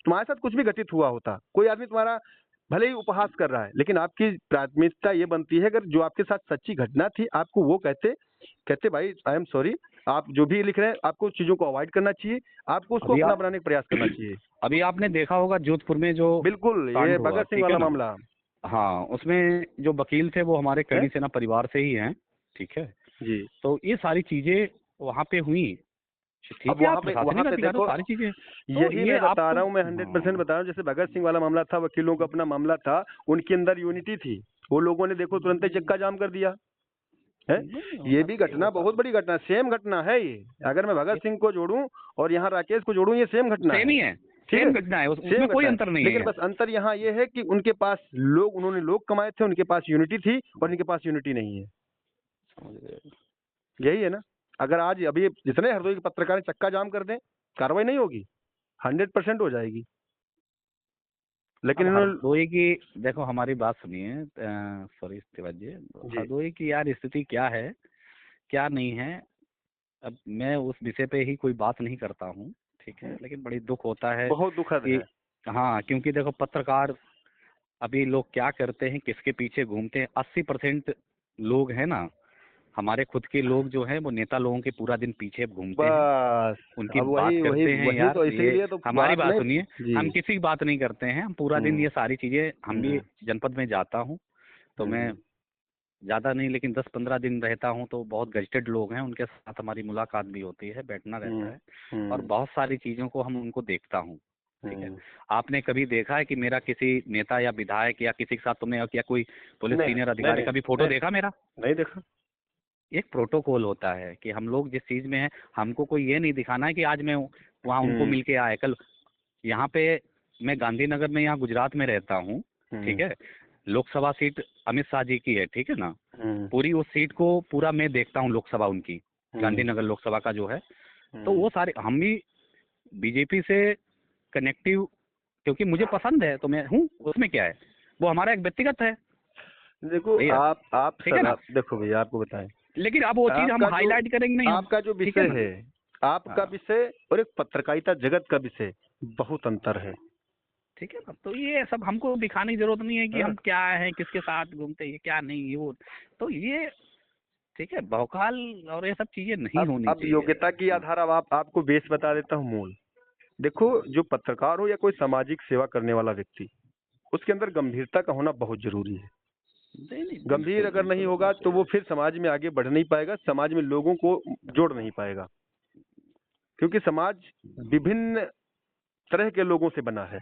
तुम्हारे साथ कुछ भी घटित हुआ होता, कोई आदमी तुम्हारा भले ही उपहास कर रहा है, लेकिन आपकी प्राथमिकता ये बनती है अगर जो आपके साथ सच्ची घटना थी आपको वो कहते कहते भाई आई एम सॉरी, आप जो भी लिख रहे हैं आपको चीजों को अवॉइड करना चाहिए, आपको उसको अभी अपना आप बनाने का प्रयास करना चाहिए। अभी आपने देखा होगा जोधपुर में जो बिल्कुल, ये कांड हुआ, भगत सिंह ठीक है वाला ना। मामला हाँ, उसमें जो वकील थे वो हमारे है करणी सेना परिवार से ही हैं, ठीक है। जी। तो ये सारी चीजें वहाँ पे हुई, अब ठीक है, आप प्रशासनिक वहां पे अधिकारी हो, देखो, सारी चीजें। तो यही ये मैं बता आपको रहा हूँ, मैं 100% हाँ, बता रहा हूँ। जैसे भगत सिंह वाला मामला था, वकीलों का अपना मामला था, उनके अंदर यूनिटी थी, वो लोगों ने देखो तुरंत ही चक्का जाम कर दिया है। नहीं नहीं ये होना भी चाहिए घटना वो बहुत बड़ी घटना, सेम घटना है ये। अगर मैं भगत सिंह को जोड़ूं और यहाँ राकेश को जोड़ूं, ये सेम घटना सेम है। ही है, ठीक है, सेम घटना है, सेम उसमें कोई घटना है, अंतर नहीं लेकिन है। बस अंतर यहाँ ये है कि उनके पास लोग, उन्होंने लोग कमाए थे, उनके पास यूनिटी थी और इनके पास यूनिटी नहीं है। समझ गए। यही है ना। अगर आज अभी जितने हरदोई के पत्रकार चक्का जाम कर दें, कार्रवाई नहीं होगी? 100% हो जाएगी। लेकिन अब इन्होंने हरदोई की देखो, हमारी बात सुनिए, सॉरी तिवारी जी, जी हरदोई की यार स्थिति क्या है, क्या नहीं है। अब मैं उस विषय पे ही कोई बात नहीं करता हूँ, ठीक है, लेकिन बड़ी दुख होता है बहुत दुखद कि है। हाँ, क्योंकि देखो पत्रकार अभी लोग क्या करते हैं, किसके पीछे घूमते हैं। 80% लोग हैं ना, हमारे खुद के लोग जो हैं वो नेता लोगों के पूरा दिन पीछे घूमते हैं, बस उनकी अब बात वही वही करते हैं। वही यार तो, ये इसीलिए तो हमारी बात बात नहीं। सुनिए, जी। हम किसी की बात नहीं करते हैं, हम पूरा दिन हम्म ये सारी चीजें, हम भी हम्म जनपद में जाता हूँ तो मैं हम्म ज़्यादा नहीं लेकिन 10-15 दिन रहता हूँ, तो बहुत गज़टेड लोग हैं, उनके साथ हमारी मुलाकात भी होती है, बैठना रहता हम्म है और हम्म बहुत सारी चीज़ों को हम उनको देखता हूँ, ठीक है। हम्म। आपने कभी देखा है कि मेरा किसी नेता या विधायक या किसी के साथ तुमने या कोई पुलिस नहीं सीनियर नहीं अधिकारी नहीं कभी फोटो नहीं देखा मेरा? नहीं देखा। एक प्रोटोकॉल होता है कि हम लोग जिस चीज़ में हैं, हमको कोई ये नहीं दिखाना है कि आज मैं वहाँ उनको हम्म मिल के आया। कल यहाँ पे मैं गांधीनगर में, यहाँ गुजरात में रहता हूँ, ठीक हम्म है। लोकसभा सीट अमित शाह जी की है, ठीक है ना। हम्म पूरी उस सीट को पूरा मैं देखता हूँ, लोकसभा उनकी, हम्म गांधीनगर लोकसभा का जो है। तो हम्म। वो सारे हम भी बीजेपी से कनेक्टिव, क्योंकि मुझे पसंद है तो मैं हूँ, उसमें क्या है, वो हमारा एक व्यक्तिगत है देखो भैया, आप ठीक है सब ना। देखो भैया, आपको बताएं, लेकिन अब वो चीज़ हम आपका जो हाईलाइट करेंगे नहीं हम, आपका जो ठीक है विषय ना। है, आपका हाँ, विषय और एक पत्रकारिता जगत का विषय बहुत अंतर है। ठीक है ना। तो ये सब हमको दिखाने की जरूरत नहीं है कि हाँ? हम क्या हैं, किसके साथ घूमते हैं, ये क्या नहीं, ये वो। तो ये ठीक है, भौकाल और ये सब चीजें नहीं होनी अब चाहिए। योग्यता की हाँ, आधार, अब आपको बेस बता देता हूँ मूल। देखो, जो पत्रकार हो या कोई सामाजिक सेवा करने वाला व्यक्ति, उसके अंदर गंभीरता का होना बहुत जरूरी है। नहीं नहीं, गंभीर बिल्कुल अगर नहीं बिल्कुल होगा तो बिल्कुल। वो फिर समाज में आगे बढ़ नहीं पाएगा, समाज में लोगों को जोड़ नहीं पाएगा। क्योंकि समाज विभिन्न तरह के लोगों से बना है।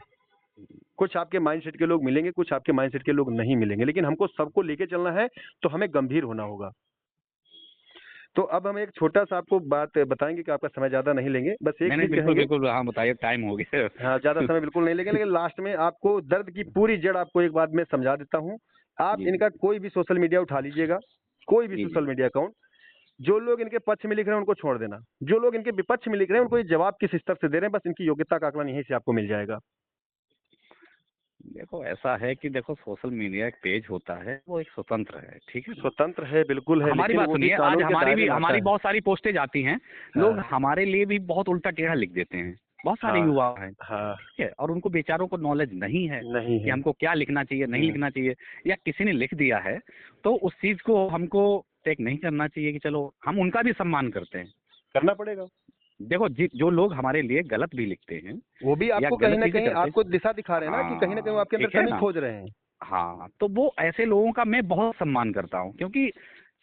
कुछ आपके माइंडसेट के लोग मिलेंगे, कुछ आपके माइंडसेट के लोग नहीं मिलेंगे, लेकिन हमको सबको लेके चलना है, तो हमें गंभीर होना होगा। तो अब हम एक छोटा सा आपको बात बताएंगे कि आपका समय ज्यादा नहीं लेंगे, बस एक नहीं नहीं, चीज बिल्कुल कहेंगे। बिल्कुल, हाँ बताइए, टाइम हो गया। हाँ, ज्यादा समय बिल्कुल नहीं लेंगे, लेकिन लास्ट में आपको दर्द की पूरी जड़ आपको एक बात में समझा देता हूँ। आप जी इनका कोई भी सोशल मीडिया उठा लीजिएगा, कोई भी जी सोशल जी। मीडिया अकाउंट, जो लोग इनके पक्ष में लिख रहे हैं उनको छोड़ देना, जो लोग इनके विपक्ष में लिख रहे हैं उनको ये जवाब किस स्तर से दे रहे हैं, बस इनकी योग्यता का आकलन यहीं से आपको मिल जाएगा। देखो ऐसा है कि देखो, सोशल मीडिया एक पेज होता है, वो एक स्वतंत्र है, ठीक है ना। स्वतंत्र है, बिल्कुल है, हमारी लेकिन बात वो भी सुनिए, आज कानून के हमारी दायरे भी में आता हमारी है। बहुत सारी पोस्टें जाती हैं, लोग हाँ हमारे लिए भी बहुत उल्टा टेढ़ा लिख देते हैं, बहुत सारे हाँ युवा हैं, हाँ। ठीक है, और उनको बेचारों को नॉलेज नहीं है नहीं कि है। हमको क्या लिखना चाहिए, नहीं हम्म, लिखना चाहिए, या किसी ने लिख दिया है तो उस चीज को हमको टेक नहीं करना चाहिए कि चलो हम उनका भी सम्मान करते हैं। करना पड़ेगा। देखो जो लोग हमारे लिए गलत भी लिखते हैं वो भी या आपको कहीं गलत ना चीजें कहीं करते हैं, आपको दिशा दिखा रहे हैं ना, कि कहीं ना कहीं वो हाँ आपके अंदर ठीक है कमी ना, खोज रहे हैं। हाँ, तो वो ऐसे लोगों का मैं बहुत सम्मान करता हूँ, क्योंकि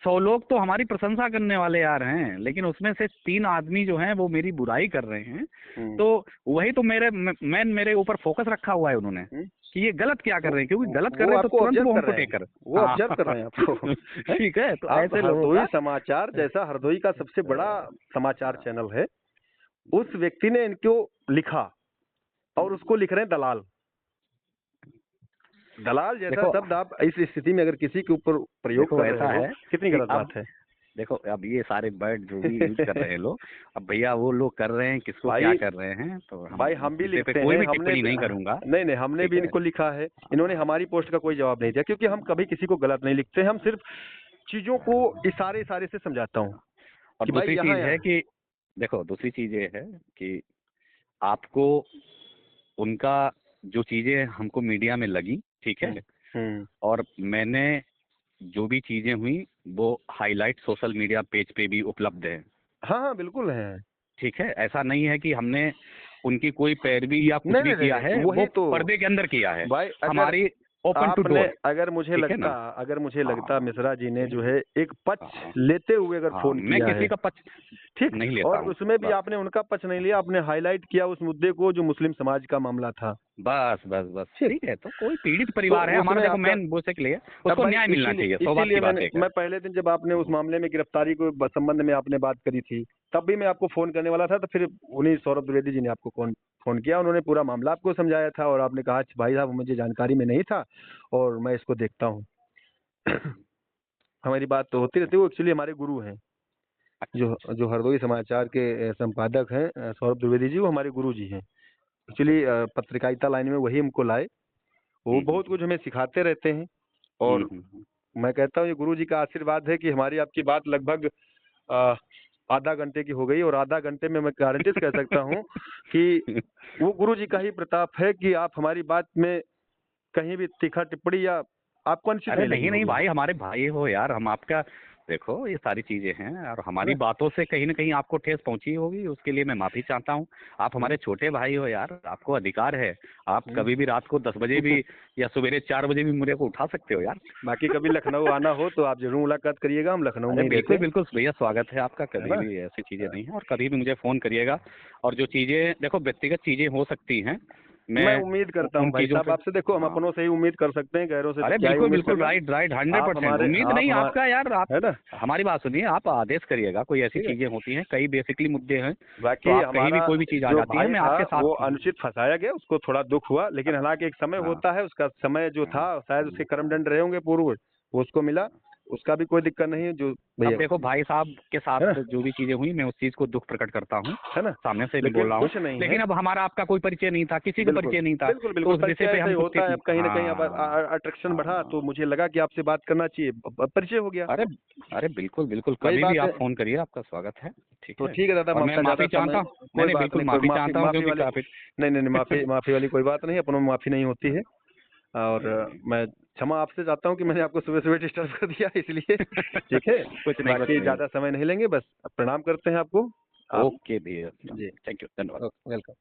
100 लोग तो हमारी प्रशंसा करने वाले यार हैं, लेकिन उसमें से 3 आदमी जो हैं वो मेरी बुराई कर रहे हैं। हम्म तो वही तो मेरे ऊपर फोकस रखा हुआ है उन्होंने हम्म। कि ये गलत क्या कर वो रहे हैं, क्योंकि गलत कर वो रहे हैं तो आपको तुरंत ऑब्जर्व वो कर हमको रहे हैं, टेकर। वो हाँ ऑब्जर्व कर रहे हैं आपको। हैं? ठीक है, तो अब ऐसे लोगों हरदोई का समाचार जैसा, हरदोई का सबसे बड़ा समाचार चैनल है, उस व्यक्ति ने इनको लिखा और उसको लिख रहे हैं दलाल। दलाल जैसा देखो शब्द आप इस स्थिति में अगर किसी के ऊपर प्रयोग देखो कर ऐसा रहे हो, है कितनी कि गलत अब बात है। देखो अब ये सारे वर्ड जो भी यूज कर रहे हैं लोग, अब भैया वो लोग कर रहे हैं किसको क्या भाई कर रहे हैं, तो हम भाई इस हम भी विषय पे लिखते कोई हैं, भी हमने टिप्पणी भी, नहीं करूंगा। नहीं नहीं, हमने ठीक भी है। इनको लिखा है, इन्होंने हमारी पोस्ट का कोई जवाब नहीं दिया, क्योंकि हम कभी किसी को गलत नहीं लिखते, हम सिर्फ चीजों को इशारे इशारे से समझाता हूँ और कि भाई दूसरी यहाँ चीज है कि देखो दूसरी चीज ये है कि आपको उनका जो चीजें हमको मीडिया में लगी, ठीक है, हम्म, और मैंने जो भी चीजें हुई वो हाईलाइट सोशल मीडिया पेज पे भी उपलब्ध है। हाँ हाँ बिल्कुल है। ठीक है, ऐसा नहीं है कि हमने उनकी कोई पैरवी या कुछ नहीं भी नहीं किया नहीं, है, वही वो तो पर्दे के अंदर किया है। भाई, अगर हमारी ओपन टू आपने, डोर। अगर मुझे ठीक है लगता, ना। अगर मुझे लगता हाँ मिश्रा जी ने ठीक जो है। है एक पक्ष हाँ लेते हुए अगर हाँ, फोन मैं किया किसी है, का पक्ष ठीक, नहीं लेता और हूँ। उसमें भी बस आपने उनका पक्ष नहीं लिया, आपने हाईलाइट किया उस मुद्दे को जो मुस्लिम समाज का मामला था, बस बस बस ठीक, ठीक है, तो कोई पीड़ित तो परिवार है हमारा, उसमें देखो आपका, मेन वो से के लिए अब उसको भाई न्याय मिलना इसीलिए चाहिए, सौभाग्य इसीलिए की बात है। मैं पहले दिन जब आपने उस मामले में गिरफ्तारी को संबंध में आपने बात करी थी, तब भी मैं आपको फोन करने वाला था, तो फिर उन्हीं सौरभ द्विवेदी जी ने आपको फोन किया, उन्होंने पूरा मामला आपको समझाया था, और आपने कहा भाई साहब मुझे जानकारी में नहीं था और मैं इसको देखता हूँ। हमारी बात तो होती रहती है, वो एक्चुअली हमारे गुरु हैं, जो जो हरदोई समाचार के संपादक हैं, सौरभ द्विवेदी जी, वो हमारे गुरु जी हैं एक्चुअली। पत्रकारिता लाइन में वही हमको लाए, वो हम्म, बहुत कुछ हमें सिखाते रहते हैं, और मैं कहता हूँ ये गुरु जी का आशीर्वाद है कि हमारी आपकी बात लगभग अ, आधा घंटे की हो गई, और आधा घंटे में मैं गारंटी से कह सकता हूँ कि वो गुरु जी का ही प्रताप है कि आप हमारी बात में कहीं भी तीखा टिप्पणी या आपको अनुचित अरे नहीं लगी नहीं नहीं होगी। भाई, हमारे भाई हो यार, हम आपका देखो ये सारी चीजें हैं, और हमारी है बातों से कहीं ना कहीं आपको ठेस पहुंची होगी, उसके लिए मैं माफी चाहता हूँ। आप ना? हमारे छोटे भाई हो यार, आपको अधिकार है, आप हम्म। कभी भी रात को 10 बजे भी या सवेरे 4 बजे भी मुझे को उठा सकते हो यार। बाकी कभी लखनऊ आना हो तो आप जरूर मुलाकात करिएगा, हम लखनऊ में अरे ही बिल्कुल रहते बिल्कुल भैया, स्वागत है आपका, हैं, है कभी ना। भी ऐसी चीजें नहीं है, और कभी भी मुझे फोन करिएगा। और जो चीजें देखो व्यक्तिगत चीजें हो सकती हैं, मैं मैं उम्मीद करता उन हूँ भाई चीजों साहब पे। आपसे, देखो हम हाँ, अपनों से ही उम्मीद कर सकते हैं, गैरों से तो अरे क्या ही बिल्कुल उम्मीद बिल्कुल, करना। राइट राइट, आप 100% हमारे, उम्मीद आप नहीं हमारे, आपका यार, आप है ना, हमारी बात सुनिए, आप आदेश करिएगा, कोई ऐसी ठीक है। चीजें होती हैं, कई बेसिकली मुद्दे हैं, तो बाकी आप कहीं भी हमारा कोई भी चीज आ जो जाती है, भाई मैं था आपके वो साथ हूँ। अनुचित फंसाया गया, उसको थोड़ा दुख हुआ, लेकिन हालांकि एक समय हाँ होता है, उसका समय जो हाँ था शायद उसके हाँ। कर्मदंड रहे होंगे पूर्व, वो उसको मिला, उसका भी कोई दिक्कत नहीं है, जो अब भैया, देखो भाई साहब के है ना, साथ जो भी चीजें हुई, मैं उस चीज को दुख प्रकट करता हूँ, है ना, सामने से भी बोल लेकिन रहा हूँ। कुछ नहीं है। लेकिन अब हमारा आपका कोई परिचय नहीं था, किसी को बिल्कुल परिचय नहीं था, बिल्कुल तो बिल्कुल, उस विषय परिचय पे ऐसा ही हम कुछ होता है, अब कहीं ना कहीं अब हाँ अट्रैक्शन बढ़ा तो हाँ। मुझे लगा कि आपसे बात करना चाहिए, परिचय हो गया, अरे अरे बिल्कुल बिल्कुल, वही कभी भी बात आप है। फोन करिए, आपका स्वागत है। ठीक तो है। ठीक है दादा, और मैं मैं आपका ज्यादा माफी चाहता समय, हूँ, नहीं कोई नहीं बात बिल्कुल नहीं, कोई माफी माफी, चाहता हूँ, माफी क्योंकि वाली, काफी नहीं नहीं नहीं, माफी माफी वाली कोई बात नहीं, अपनों में माफी नहीं होती है, और नहीं नहीं। मैं क्षमा आपसे चाहता हूँ कि मैंने आपको सुबह सुबह डिस्टर्ब कर दिया इसलिए, ठीक है। कुछ नहीं कुछ बाकी नहीं। ज्यादा समय नहीं लेंगे, बस प्रणाम करते हैं आपको, आप, ओके भैया, जी, थैंक यू, धन्यवाद। वेलकम।